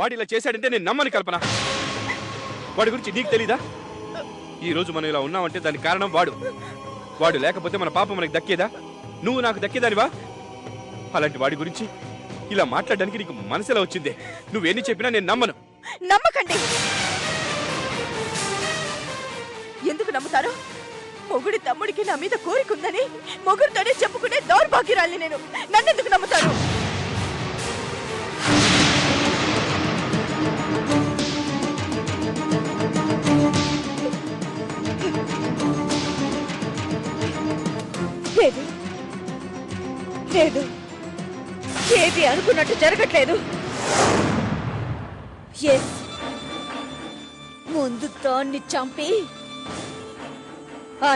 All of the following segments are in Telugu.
వాడు ఇలా చేశాడంటే నేను నమ్మని కల్పన. వాడి గురించి నీకు తెలీదా? ఈ రోజు మనం ఇలా ఉన్నామంటే దానికి కారణం వాడు. వాడు లేకపోతే మన పాప మనకి దక్కేదా? నువ్వు నాకు దక్కేదానివా? అలాంటి వాడి గురించి ఇలా మాట్లాడడానికి నీకు మనసులా వచ్చిందే. నువ్వేన్ని చెప్పినా నేను నమ్మను. నమ్మకండి. ఎందుకు నమ్ముతారు? మొగుడి తమ్ముడికి నా మీద కోరికుందని మొగుడితోనే చెప్పుకునే దౌర్భాగ్యురాల్ని నేను. నన్నెందుకు నమ్ముతారు? లేదు లేదు, ఏది అనుకున్నట్టు జరగట్లేదు. ముందు దాన్ని చంపి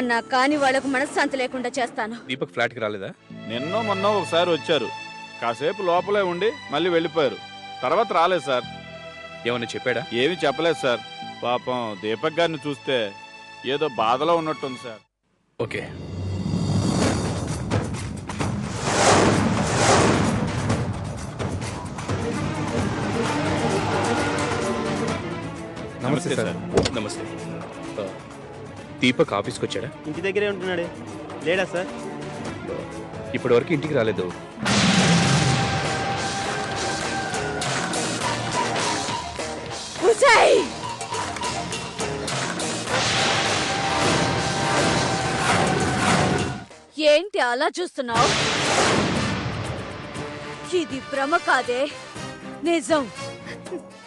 నా కాని వాళ్లకు మనశ్శాంతి లేకుండా చేస్తాను. దీపక్ ఫ్లాట్ కి రాలేదా? నిన్నో మొన్నో ఒకసారి వచ్చారు, కాసేపు లోపలే ఉండి మళ్ళీ వెళ్ళిపోయారు. తర్వాత రాలేదు సార్. ఏమన్నా చెప్పాడా? ఏమీ చెప్పలేదు సార్. పాపం దీపక్ గారిని చూస్తే ఏదో బాధలో ఉన్నట్టుంది సార్. ఓకే. నమస్తే సార్. నమస్తే. దీపక్ ఆఫీస్కి వచ్చాడా? ఇంటి దగ్గరే ఉంటున్నాడే. లేడా సార్? ఇప్పటి వరకు ఇంటికి రాలేదు. ఏంటి అలా చూస్తున్నావు? ఇది భ్రమ కాదే, నిజం.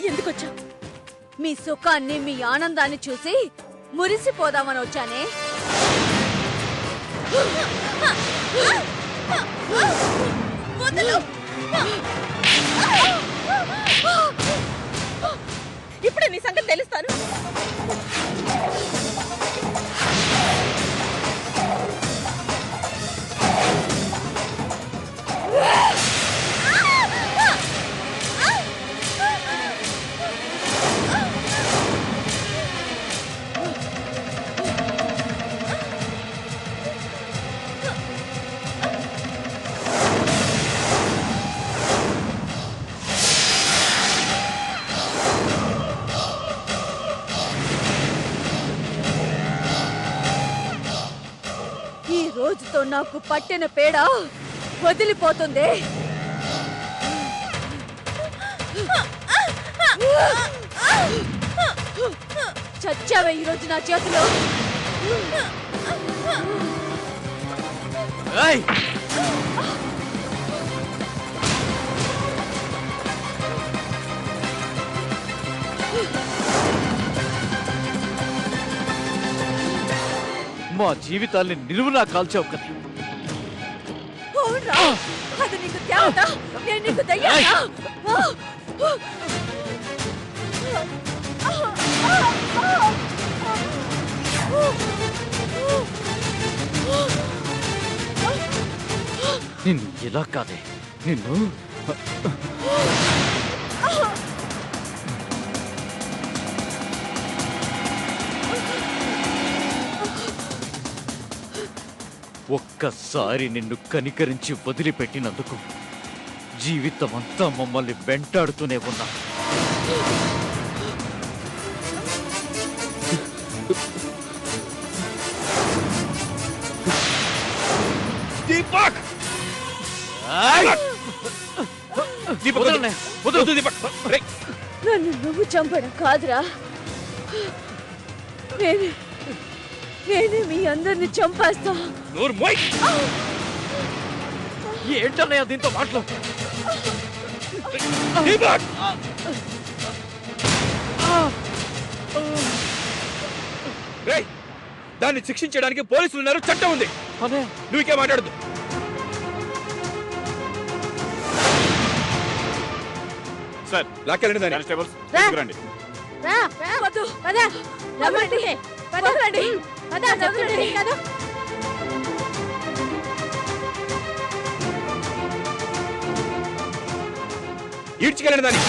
ఎందుకొచ్చా? మీ సుఖాన్ని మీ ఆనందాన్ని చూసి మురిసిపోదామని వచ్చానే. ఇప్పుడు నీ సంగతి తెలుస్తాను. ఈ రోజుతో నాకు పట్టిన పేడ వదిలిపోతుంది. చచ్చావే ఈ రోజు నా చేతిలో. మా జీవితాల్ని నిలువునా కాల్చావు కదా. అది నీకు దేవత, నేను నీకు దయ్యానా? నిన్ను ఇలా కాదే, నిన్ను ఒక్కసారి నిన్ను కనికరించి వదిలిపెట్టినందుకు జీవితమంతా మమ్మల్ని వెంటాడుతూనే ఉన్నా. దీపక్! నన్ను నువ్వు చంపడం కాదురా, నేనే మీ అందరిని చంపేస్తా. ఏంటన్నయ్య దీంతో మాటలు? దాన్ని శిక్షించడానికి పోలీసులు ఉన్నారు, చట్టం ఉంది. నువ్వుకే మాట్లాడద్దు. సార్ లాక్కెళ్ళండి దాన్ని. కానిస్టేబుల్స్ రండి. ఈడ్చుకెళ్ళండి దాన్ని.